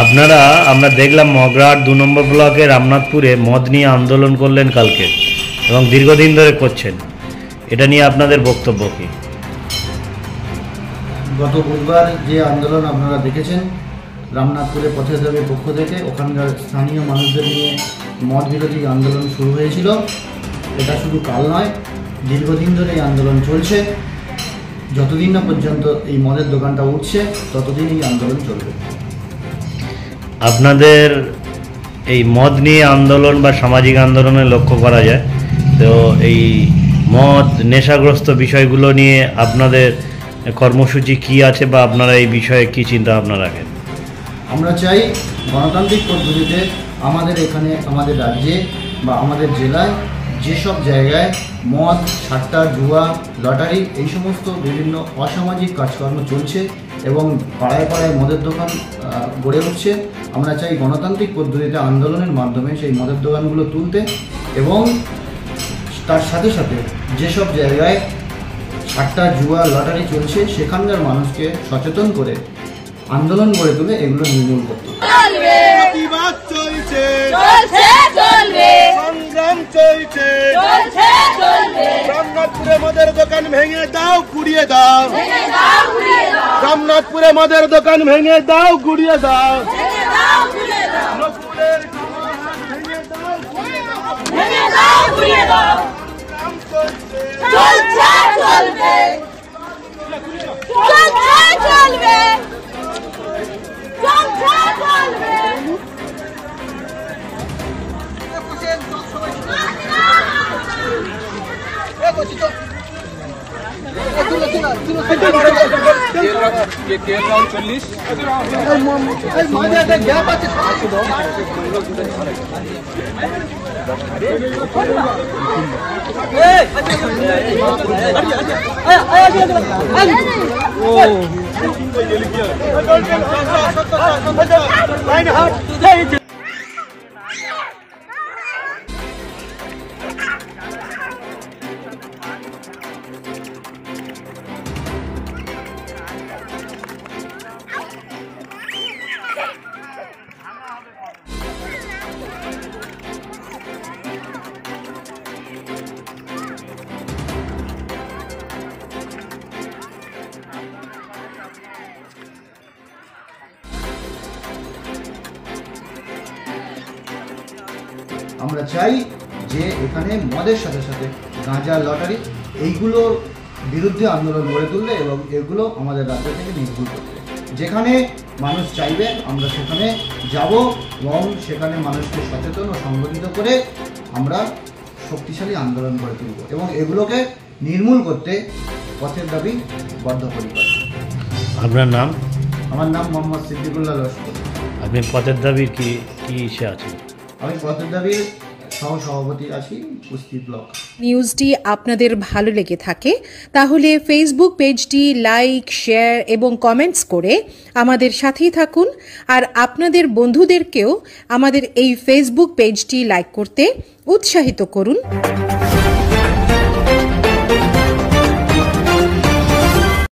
আপনারা আমরা দেখলাম মগরাহাট 2 নম্বর ব্লকে রামনাথপুরে মদ নিয়ে আন্দোলন করলেন কালকে এবং দীর্ঘদিন ধরে করছেন, এটা নিয়ে আপনাদের বক্তব্য কি? গত বুধবার যে আন্দোলন আপনারা দেখেছেন রামনাথপুরে পথের দাবির পক্ষ থেকে, ওখানকার স্থানীয় মানুষদের নিয়ে মদ বিরোধী আন্দোলন শুরু হয়েছিল। এটা শুধু কাল নয়, দীর্ঘদিন ধরে এই আন্দোলন চলছে। যতদিন না পর্যন্ত এই মদের দোকানটা উঠছে ততদিন এই আন্দোলন চলবে। আপনাদের এই মদ নিয়ে আন্দোলন বা সামাজিক আন্দোলনে লক্ষ্য করা যায়, তো এই মদ নেশাগ্রস্ত বিষয়গুলো নিয়ে আপনাদের কর্মসূচি কি আছে বা আপনারা এই বিষয়ে কি চিন্তা ভাবনা রাখেন? আমরা চাই গণতান্ত্রিক পদ্ধতিতে আমাদের এখানে, আমাদের রাজ্যে বা আমাদের জেলায় যেসব জায়গায় মদ, সাট্টা, জুয়া, লটারি এই সমস্ত বিভিন্ন অসামাজিক কাজকর্ম চলছে এবং পাড়ায় পাড়ায় মদের দোকান গড়ে উঠছে, আমরা চাই গণতান্ত্রিক পদ্ধতিতে আন্দোলনের মাধ্যমে সেই মদের দোকানগুলো তুলতে এবং তার সাথে সাথে যেসব জায়গায় সাট্টা, জুয়া, লটারি চলছে সেখানকার মানুষকে সচেতন করে আন্দোলন গড়ে তুলে এগুলো নির্মূল করতে। প্রতিবাদ চলছে, সংগ্রাম চলছে, রামনাথপুরে মদের দোকান ভেঙে দাও, গুড়িয়ে দাও। রামনাথপুরে মদের দোকান ভেঙে দাও, গুড়িয়ে দাও। নকুলের ভেঙে দাও, গুড়িয়ে দাও। সংগ্রাম চলছে, চলবে। আমরা চাই যে এখানে মদের সাথে সাথে গাঁজা, লটারি এইগুলোর বিরুদ্ধে আন্দোলন গড়ে তুললে এবং এগুলো আমাদের রাজ্য থেকে নির্মূল করতে। যেখানে মানুষ চাইবে আমরা সেখানে যাব এবং সেখানে মানুষকে সচেতন ও সংগঠিত করে আমরা শক্তিশালী আন্দোলন গড়ে তুলব এবং এগুলোকে নির্মূল করতে পথের দাবি বদ্ধপরিকর। আপনার নাম? আমার নাম মোহাম্মদ সিদ্দিকুল্লাহ লস্কর। আপনি পথের দাবির কি ইসে আছেন? আমি পথের দাবির সহ-সভাপতি আছি কুস্তি ব্লক। নিউজটি আপনাদের ভালো লেগে থাকে তাহলে ফেসবুক পেজটি লাইক, শেয়ার এবং কমেন্টস করে আমাদের সাথেই থাকুন। আর আপনাদের বন্ধুদেরকেও আমাদের এই ফেসবুক পেজটি লাইক করতে উৎসাহিত করুন।